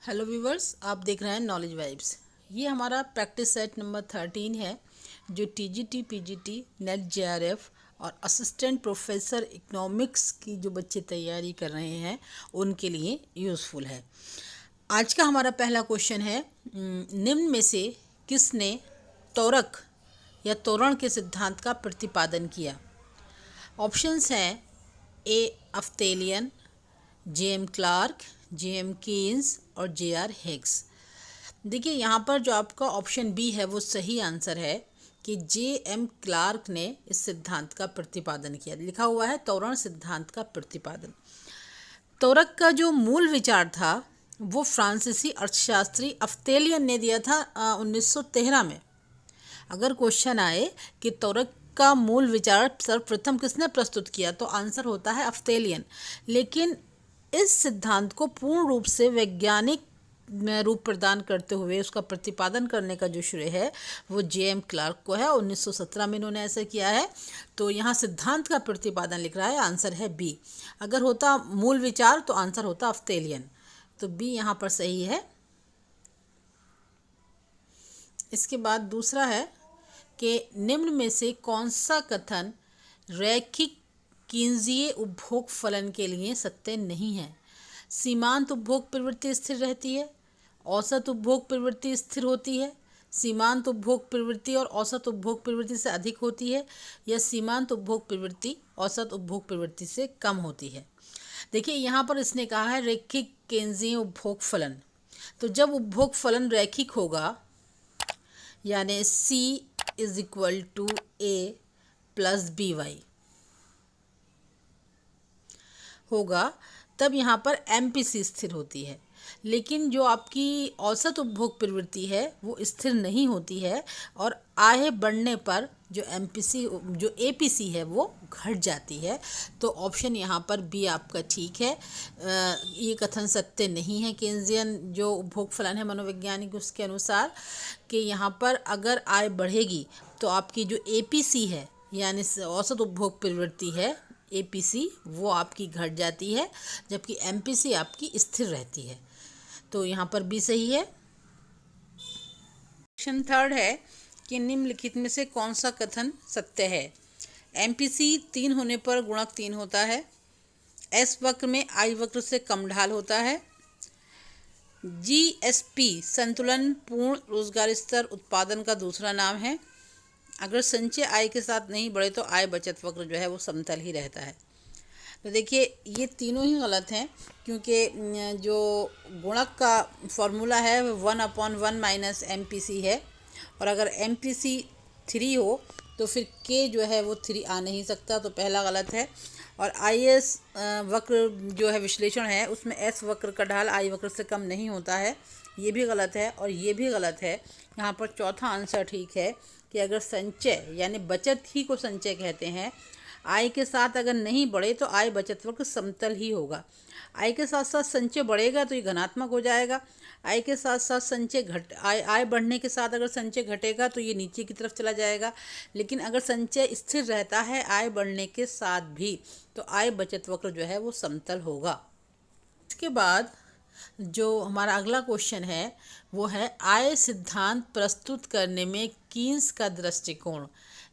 Hello viewers, आप देख रहे हैं नॉलेज वाइब्स। ये हमारा प्रैक्टिस सेट नंबर 13 है जो टीजीटी, पीजीटी, नेट जेआरएफ और असिस्टेंट प्रोफेसर इकोनॉमिक्स की जो बच्चे तैयारी कर रहे हैं उनके लिए यूज़फुल है। आज का हमारा पहला क्वेश्चन है, निम्न में से किसने तोरक या तोरण के सिद्धांत का प्रतिपादन किया? ऑप्शंस हैं A Aftalion, J M. Clark, J M. Keynes और जे.आर. हिग्स। देखिए यहाँ पर जो आपका ऑप्शन बी है वो सही आंसर है कि जे.एम. क्लार्क ने इस सिद्धांत का प्रतिपादन किया। लिखा हुआ है तोरण सिद्धांत का प्रतिपादन। तोरक का जो मूल विचार था वो फ्रांसीसी अर्थशास्त्री अफ्तेलियन ने दिया था 1913 में। अगर क्वेश्चन आए कि तोरक का मूल विचार सर्वप्रथम किसने प्रस्तुत किया तो आंसर होता है अफ्तेलियन। लेकिन इस सिद्धांत को पूर्ण रूप से वैज्ञानिक रूप प्रदान करते हुए उसका प्रतिपादन करने का जो श्रेय है वो जे.एम. क्लार्क को है। 1917 में इन्होंने ऐसा किया है। तो यहाँ सिद्धांत का प्रतिपादन लिख रहा है, आंसर है बी। अगर होता मूल विचार तो आंसर होता अफ्तेलियन, तो बी यहाँ पर सही है। इसके बाद दूसरा है कि निम्न में से कौन सा कथन रैखिक कीनजीय उपभोग फलन के लिए सत्य नहीं है? सीमांत उपभोग प्रवृत्ति स्थिर रहती है, औसत उपभोग प्रवृत्ति स्थिर होती है, सीमांत उपभोग प्रवृत्ति और औसत उपभोग प्रवृत्ति से अधिक होती है, या सीमांत उपभोग प्रवृत्ति औसत उपभोग प्रवृत्ति से कम होती है। देखिए यहाँ पर इसने कहा है रैखिक केंद्रीय उपभोग फलन। तो जब उपभोग फलन रैखिक होगा यानी C is equal to A plus B Y होगा, तब यहाँ पर MPC स्थिर होती है। लेकिन जो आपकी औसत उपभोग प्रवृत्ति है वो स्थिर नहीं होती है और आय बढ़ने पर जो MPC जो APC है वो घट जाती है। तो ऑप्शन यहाँ पर बी आपका ठीक है। ये कथन सत्य नहीं है केन्जियन जो उपभोग फलन है मनोवैज्ञानिक उसके अनुसार कि यहाँ पर अगर आय बढ़ेगी तो आपकी जो APC है यानी औसत उपभोग प्रवृत्ति है APC वो आपकी घट जाती है, जबकि MPC आपकी स्थिर रहती है। तो यहाँ पर भी सही है। क्वेश्चन थर्ड है कि निम्नलिखित में से कौन सा कथन सत्य है? MPC 3 होने पर गुणक 3 होता है, S वक्र में I वक्र से कम ढाल होता है, GSP संतुलन पूर्ण रोजगार स्तर उत्पादन का दूसरा नाम है, अगर संचय आय के साथ नहीं बढ़े तो आय बचत वक्र जो है वो समतल ही रहता है। तो देखिए ये तीनों ही गलत हैं, क्योंकि जो गुणक का फॉर्मूला है 1/1 माइनस MPC है, और अगर MPC 3 हो तो फिर K जो है वो 3 आ नहीं सकता, तो पहला गलत है। और IS वक्र जो है विश्लेषण है उसमें S वक्र का ढाल I वक्र से कम नहीं होता है, ये भी गलत है और ये भी गलत है। यहाँ पर चौथा आंसर ठीक है कि अगर संचय यानी बचत ही को संचय कहते हैं, आय के साथ अगर नहीं बढ़े तो आय बचत वक्र समतल ही होगा। आय के साथ साथ संचय बढ़ेगा तो ये धनात्मक हो जाएगा, आय के साथ साथ संचय आय बढ़ने के साथ अगर संचय घटेगा तो ये नीचे की तरफ चला जाएगा। लेकिन अगर संचय स्थिर रहता है आय बढ़ने के साथ भी तो आय बचत वक्र जो है वो समतल होगा। इसके बाद जो हमारा अगला क्वेश्चन है वो है आय सिद्धांत प्रस्तुत करने में कीन्स का दृष्टिकोण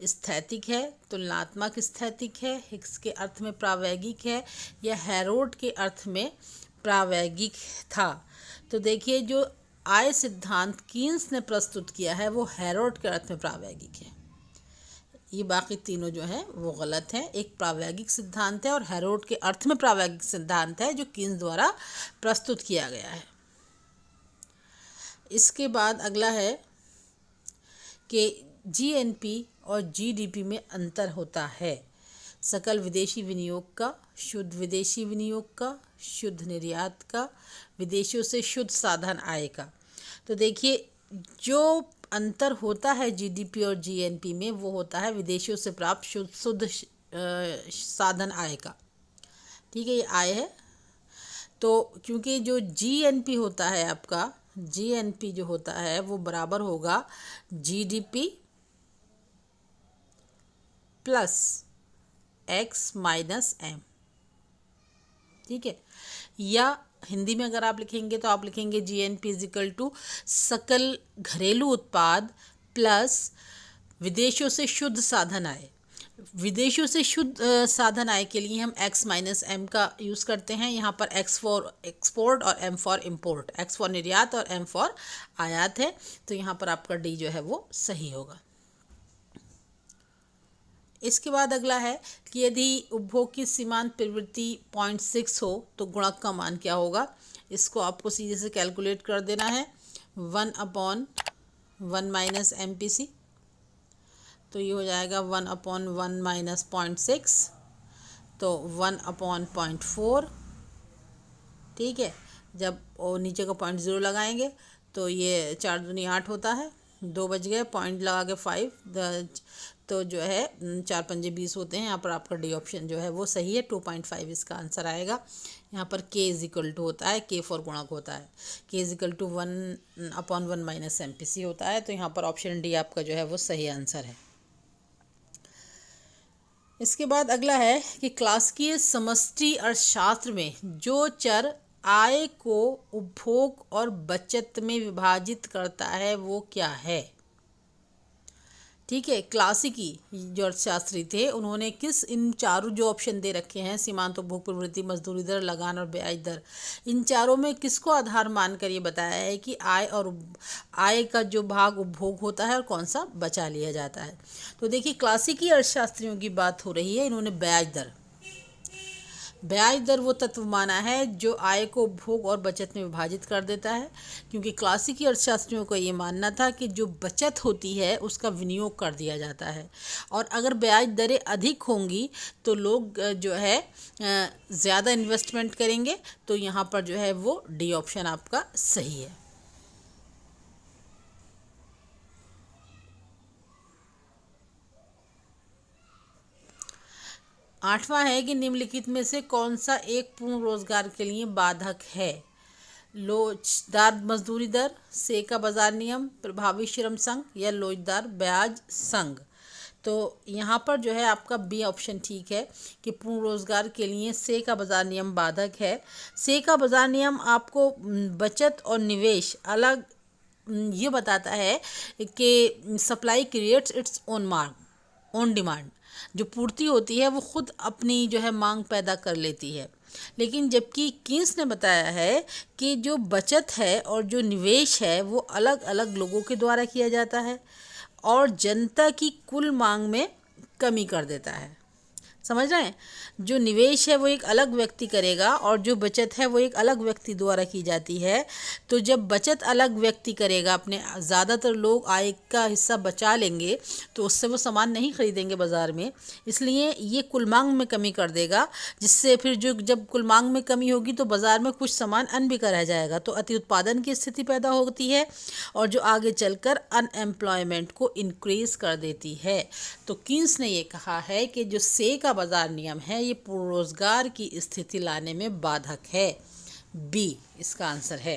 स्थैतिक है, तुलनात्मक स्थैतिक है, हिग्स के अर्थ में प्रावैगिक है, या हैरोल्ड के अर्थ में प्रावैगिक था? तो देखिए जो आय सिद्धांत कीन्स ने प्रस्तुत किया है वो हैरोल्ड के अर्थ में प्रावैगिक है। ये बाकी तीनों जो हैं वो गलत हैं। एक प्रावैगिक सिद्धांत है और हैरोल्ड के अर्थ में प्रावैगिक सिद्धांत है जो कीन्स द्वारा प्रस्तुत किया गया है। इसके बाद अगला है कि GNP और GDP में अंतर होता है। सकल विदेशी विनियोग का, शुद्ध विदेशी विनियोग का, शुद्ध निर्यात का, विदेशों से शुद्ध साधन आय का। तो देखिए जो अंतर होता है GDP और GNP में वो होता है विदेशों से प्राप्त शुद्ध साधन आय का। ठीक है, ये आय है। तो क्योंकि जो GNP होता है आपका, GNP जो होता है वो बराबर होगा GDP plus X minus M। ठीक है, या हिंदी में अगर आप लिखेंगे तो आप लिखेंगे जीएनपी इज इक्वल टू सकल घरेलू उत्पाद प्लस विदेशों से शुद्ध साधन आय। विदेशों से शुद्ध साधन आय के लिए हम x माइनस एम का यूज़ करते हैं। यहाँ पर x फॉर एक्सपोर्ट और m for import, x for निर्यात और m फॉर आयात है, तो यहाँ पर आपका d जो है वो सही होगा। इसके बाद अगला है कि यदि उपभोग की सीमांत प्रवृत्ति 0.6 हो तो गुणक का मान क्या होगा। इसको आपको सीधे से कैलकुलेट कर देना है 1/1 माइनस MPC, तो ये हो जाएगा 1/1 माइनस 0.6, तो 1/0.4। ठीक है, जब वो नीचे का 0.0 लगाएंगे तो ये 4 दूनी 8 होता है, 2 बज गए, पॉइंट लगा के 5, तो जो है 4 पंजे 20 होते हैं। यहाँ पर आपका डी ऑप्शन जो है वो सही है, 2.5 इसका आंसर आएगा। यहाँ पर k इज इक्वल टू होता है, k फॉर गुणक होता है, k is equal to 1/1 minus MPC होता है, तो यहाँ पर ऑप्शन डी आपका जो है वो सही आंसर है। इसके बाद अगला है कि क्लासिकीय समष्टि अर्थशास्त्र में जो चर आय को उपभोग और बचत में विभाजित करता है वो क्या है। ठीक है, क्लासिकी जो अर्थशास्त्री थे उन्होंने किस इन चारों जो ऑप्शन दे रखे हैं, सीमांत उपभोग प्रवृत्ति, मजदूरी दर, लगान और ब्याज दर, इन चारों में किसको आधार मानकर ये बताया है कि आय का जो भाग उपभोग होता है और कौन सा बचा लिया जाता है। तो देखिए क्लासिकी अर्थशास्त्रियों की बात हो रही है, इन्होंने ब्याज दर वो तत्व माना है जो आय को उपभोग और बचत में विभाजित कर देता है, क्योंकि क्लासिकी अर्थशास्त्रियों का ये मानना था कि जो बचत होती है उसका विनियोग कर दिया जाता है, और अगर ब्याज दरें अधिक होंगी तो लोग जो है ज़्यादा इन्वेस्टमेंट करेंगे, तो यहाँ पर जो है वो डी ऑप्शन आपका सही है। आठवां है कि निम्नलिखित में से कौन सा एक पूर्ण रोजगार के लिए बाधक है। लोचदार मजदूरी दर, से का बाजार नियम, प्रभावी श्रम संघ या लोचदार ब्याज संघ। तो यहाँ पर जो है आपका बी ऑप्शन ठीक है कि पूर्ण रोजगार के लिए से का बाजार नियम बाधक है। से का बाजार नियम आपको बचत और निवेश अलग ये बताता है कि supply creates its own demand, जो पूर्ति होती है वो खुद अपनी जो है मांग पैदा कर लेती है। लेकिन जबकि कीन्स ने बताया है कि जो बचत है और जो निवेश है वो अलग अलग लोगों के द्वारा किया जाता है और जनता की कुल मांग में कमी कर देता है। समझ रहे हैं, जो निवेश है वो एक अलग व्यक्ति करेगा और जो बचत है वो एक अलग व्यक्ति द्वारा की जाती है। तो जब बचत अलग व्यक्ति करेगा, अपने ज़्यादातर लोग आय का हिस्सा बचा लेंगे तो उससे वो सामान नहीं खरीदेंगे बाज़ार में, इसलिए ये कुल मांग में कमी कर देगा, जिससे फिर जो जब कुल मांग में कमी होगी तो बाज़ार में कुछ सामान अनबिका रह जाएगा, तो अति उत्पादन की स्थिति पैदा होती है और जो आगे चलकर अनएम्प्लॉयमेंट को इंक्रीज़ कर देती है। तो कीन्स ने ये कहा है कि जो से का बाजार नियम है ये पूर्ण रोजगार की स्थिति लाने में बाधक है। बी इसका आंसर है।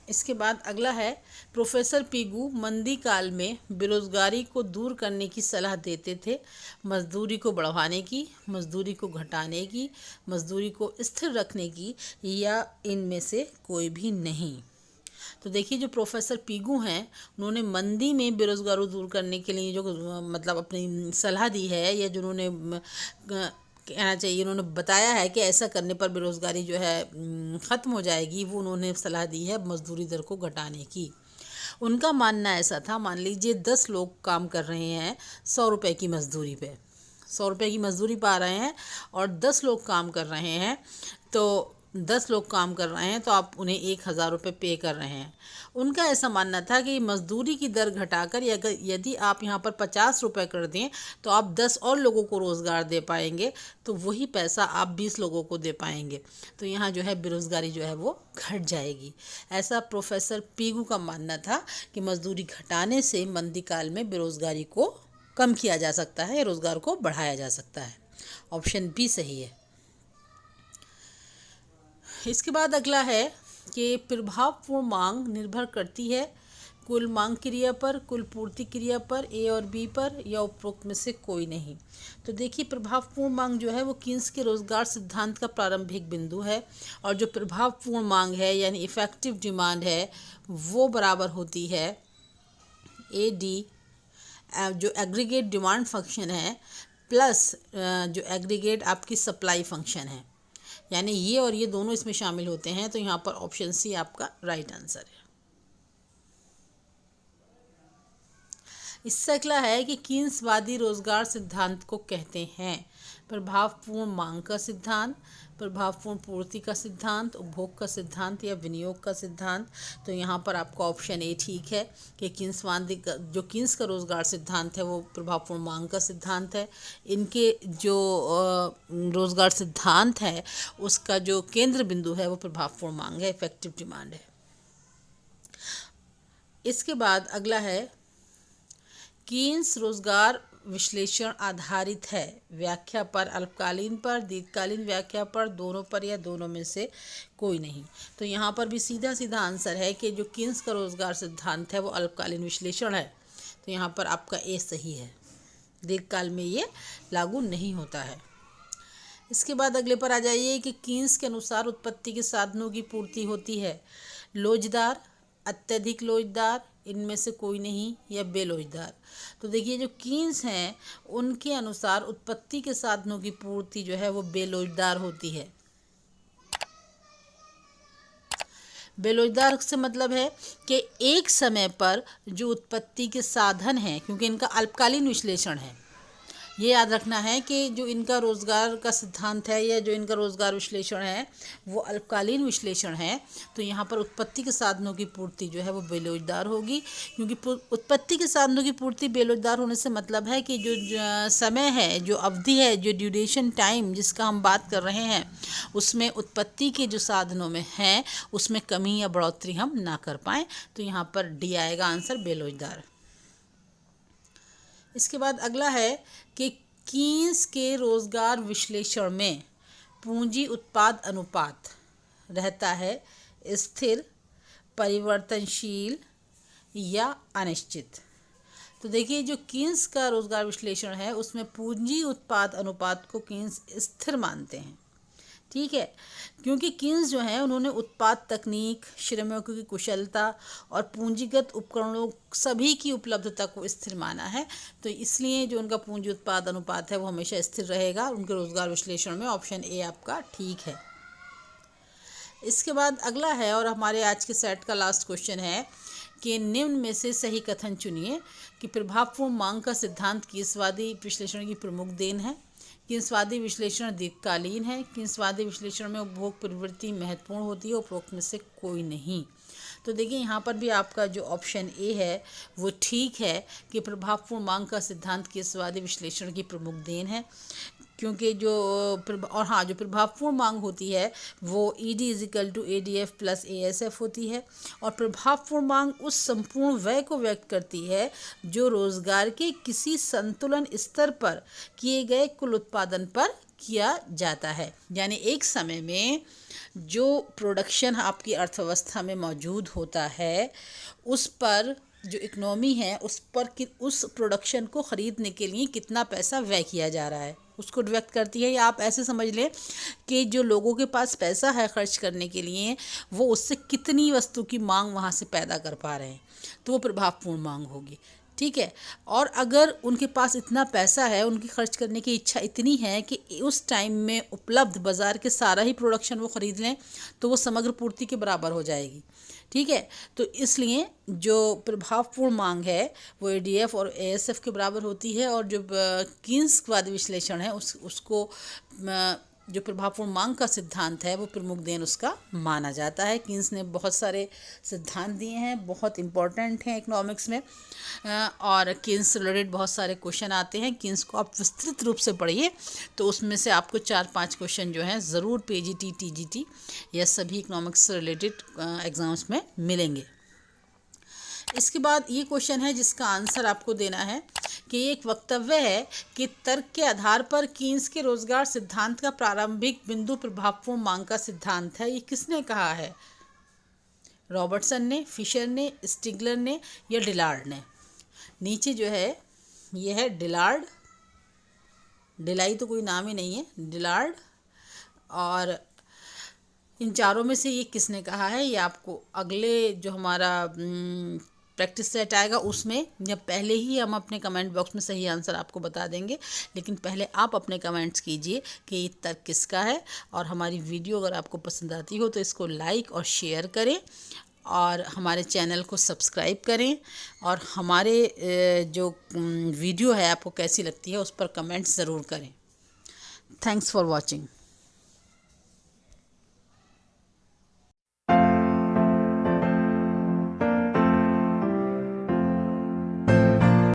इसके बाद अगला है प्रोफेसर पीगू मंदी काल में बेरोजगारी को दूर करने की सलाह देते थे, मजदूरी को बढ़ाने की, मजदूरी को घटाने की, मजदूरी को स्थिर रखने की, या इनमें से कोई भी नहीं। तो देखिए जो प्रोफेसर पीगू हैं उन्होंने मंदी में बेरोजगारी दूर करने के लिए जो मतलब अपनी सलाह दी है, या जो उन्होंने कहना चाहिए उन्होंने बताया है कि ऐसा करने पर बेरोजगारी जो है ख़त्म हो जाएगी, वो उन्होंने सलाह दी है मजदूरी दर को घटाने की। उनका मानना ऐसा था, मान लीजिए 10 लोग काम कर रहे हैं 100 रुपये की मजदूरी पे, 100 रुपये की मजदूरी पा रहे हैं और 10 लोग काम कर रहे हैं, तो 10 लोग काम कर रहे हैं तो आप उन्हें 1000 रुपये पे कर रहे हैं। उनका ऐसा मानना था कि मजदूरी की दर घटाकर यदि आप यहाँ पर 50 रुपये कर दें तो आप 10 और लोगों को रोज़गार दे पाएंगे, तो वही पैसा आप 20 लोगों को दे पाएंगे, तो यहाँ जो है बेरोज़गारी जो है वो घट जाएगी। ऐसा प्रोफेसर पीगू का मानना था कि मजदूरी घटाने से मंदी काल में बेरोज़गारी को कम किया जा सकता है या रोज़गार को बढ़ाया जा सकता है। ऑप्शन बी सही है। इसके बाद अगला है कि प्रभावपूर्ण मांग निर्भर करती है कुल मांग क्रिया पर, कुल पूर्ति क्रिया पर, ए और बी पर, या उपरोक्त में से कोई नहीं। तो देखिए प्रभावपूर्ण मांग जो है वो कीन्स के रोजगार सिद्धांत का प्रारंभिक बिंदु है, और जो प्रभावपूर्ण मांग है यानी इफेक्टिव डिमांड है वो बराबर होती है ए डी, जो एग्रीगेट डिमांड फंक्शन है, प्लस जो एग्रीगेट आपकी सप्लाई फंक्शन है, यानी ये और ये दोनों इसमें शामिल होते हैं। तो यहाँ पर ऑप्शन सी आपका राइट आंसर है। इससे अगला है कि कीन्सवादी रोजगार सिद्धांत को कहते हैं प्रभावपूर्ण मांग का सिद्धांत, प्रभावपूर्ण पूर्ति का सिद्धांत, उपभोग का सिद्धांत, या विनियोग का सिद्धांत। तो यहाँ पर आपका ऑप्शन ए ठीक है कि कीन्सवादी का जो कीन्स का रोजगार सिद्धांत है वो प्रभावपूर्ण मांग का सिद्धांत है। इनके जो रोजगार सिद्धांत है उसका जो केंद्र बिंदु है वो प्रभावपूर्ण मांग है, इफेक्टिव डिमांड है। इसके बाद अगला है कीन्स रोजगार विश्लेषण आधारित है व्याख्या पर, अल्पकालीन पर, दीर्घकालीन व्याख्या पर, दोनों पर, या दोनों में से कोई नहीं। तो यहाँ पर भी सीधा सीधा आंसर है कि जो कीन्स का रोजगार सिद्धांत है वो अल्पकालीन विश्लेषण है। तो यहाँ पर आपका ए सही है, दीर्घकाल में ये लागू नहीं होता है। इसके बाद अगले पर आ जाइए कि कीन्स के अनुसार उत्पत्ति के साधनों की पूर्ति होती है लोचदार, अत्यधिक लोचदार, इनमें से कोई नहीं, या बेलोचदार। तो देखिए जो कीन्स हैं उनके अनुसार उत्पत्ति के साधनों की पूर्ति जो है वो बेलोचदार होती है। बेलोचदार से मतलब है कि एक समय पर जो उत्पत्ति के साधन हैं, क्योंकि इनका अल्पकालीन विश्लेषण है, ये याद रखना है कि जो इनका रोजगार का सिद्धांत है या जो इनका रोजगार विश्लेषण है वो अल्पकालीन विश्लेषण है। तो यहाँ पर उत्पत्ति के साधनों की पूर्ति जो है वो बेलोचदार होगी, क्योंकि उत्पत्ति के साधनों की पूर्ति बेलोचदार होने से मतलब है कि जो समय है, जो अवधि है, जो ड्यूरेशन टाइम जिसका हम बात कर रहे हैं उसमें उत्पत्ति के जो साधनों में हैं उसमें कमी या बढ़ोतरी हम ना कर पाएँ। तो यहाँ पर डी आएगा आंसर, बेलोचदार। इसके बाद अगला है कि कीन्स के रोजगार विश्लेषण में पूंजी उत्पाद अनुपात रहता है स्थिर, परिवर्तनशील, या अनिश्चित। तो देखिए जो कीन्स का रोजगार विश्लेषण है उसमें पूंजी उत्पाद अनुपात को कीन्स स्थिर मानते हैं, ठीक है, क्योंकि कीन्स जो हैं उन्होंने उत्पाद तकनीक, श्रमिकों की कुशलता और पूंजीगत उपकरणों सभी की उपलब्धता को स्थिर माना है। तो इसलिए जो उनका पूंजी उत्पाद अनुपात है वो हमेशा स्थिर रहेगा उनके रोजगार विश्लेषण में। ऑप्शन ए आपका ठीक है। इसके बाद अगला है और हमारे आज के सेट का लास्ट क्वेश्चन है कि निम्न में से सही कथन चुनिए कि प्रभावपूर्ण मांग का सिद्धांत कीन्सवादी विश्लेषण की प्रमुख देन है। कीन्सवादी विश्लेषण दीर्घकालीन है। कीन्सवादी विश्लेषण में उपभोग प्रवृत्ति महत्वपूर्ण होती है, उपरोक्त में से कोई नहीं। तो देखिए यहाँ पर भी आपका जो ऑप्शन ए है वो ठीक है कि प्रभावपूर्ण मांग का सिद्धांत कीन्सवादी विश्लेषण की प्रमुख देन है, क्योंकि जो प्रभावपूर्ण मांग होती है वो ED = ADF + ASF होती है, और प्रभावपूर्ण मांग उस संपूर्ण व्यय को व्यक्त करती है जो रोजगार के किसी संतुलन स्तर पर किए गए कुल उत्पादन पर किया जाता है। यानी एक समय में जो प्रोडक्शन आपकी अर्थव्यवस्था में मौजूद होता है उस पर जो इकोनॉमी है उस पर उस प्रोडक्शन को ख़रीदने के लिए कितना पैसा व्यय किया जा रहा है उसको व्यक्त करती है। या आप ऐसे समझ लें कि जो लोगों के पास पैसा है खर्च करने के लिए वो उससे कितनी वस्तु की मांग वहाँ से पैदा कर पा रहे हैं, तो वो प्रभावपूर्ण मांग होगी, ठीक है। और अगर उनके पास इतना पैसा है, उनकी खर्च करने की इच्छा इतनी है कि उस टाइम में उपलब्ध बाज़ार के सारा ही प्रोडक्शन वो ख़रीद लें तो वो समग्र पूर्ति के बराबर हो जाएगी, ठीक है। तो इसलिए जो प्रभावपूर्ण मांग है वो ADF और ASF के बराबर होती है, और जो कीन्सवादी विश्लेषण है उसको जो प्रभावपूर्ण मांग का सिद्धांत है वो प्रमुख देन उसका माना जाता है। कीन्स ने बहुत सारे सिद्धांत दिए हैं, बहुत इम्पोर्टेंट हैं इकोनॉमिक्स में, और कीन्स रिलेटेड बहुत सारे क्वेश्चन आते हैं। कीन्स को आप विस्तृत रूप से पढ़िए तो उसमें से आपको 4-5 क्वेश्चन जो हैं ज़रूर PGT TGT या सभी इकोनॉमिक्स से रिलेटेड एग्ज़ाम्स में मिलेंगे। इसके बाद ये क्वेश्चन है जिसका आंसर आपको देना है कि ये एक वक्तव्य है कि तर्क के आधार पर कीन्स के रोजगार सिद्धांत का प्रारंभिक बिंदु प्रभावपूर्ण मांग का सिद्धांत है। ये किसने कहा है? रॉबर्टसन ने, फिशर ने, स्टिगलर ने या डिलार्ड ने। नीचे जो है ये है डिलार्ड, डिलाई तो कोई नाम ही नहीं है, डिलार्ड। और इन चारों में से ये किसने कहा है, ये आपको अगले जो हमारा प्रैक्टिस सेट आएगा उसमें या पहले ही हम अपने कमेंट बॉक्स में सही आंसर आपको बता देंगे। लेकिन पहले आप अपने कमेंट्स कीजिए कि ये तर्क किसका है। और हमारी वीडियो अगर आपको पसंद आती हो तो इसको लाइक और शेयर करें और हमारे चैनल को सब्सक्राइब करें। और हमारे जो वीडियो है आपको कैसी लगती है उस पर कमेंट्स ज़रूर करें। Thanks for watching.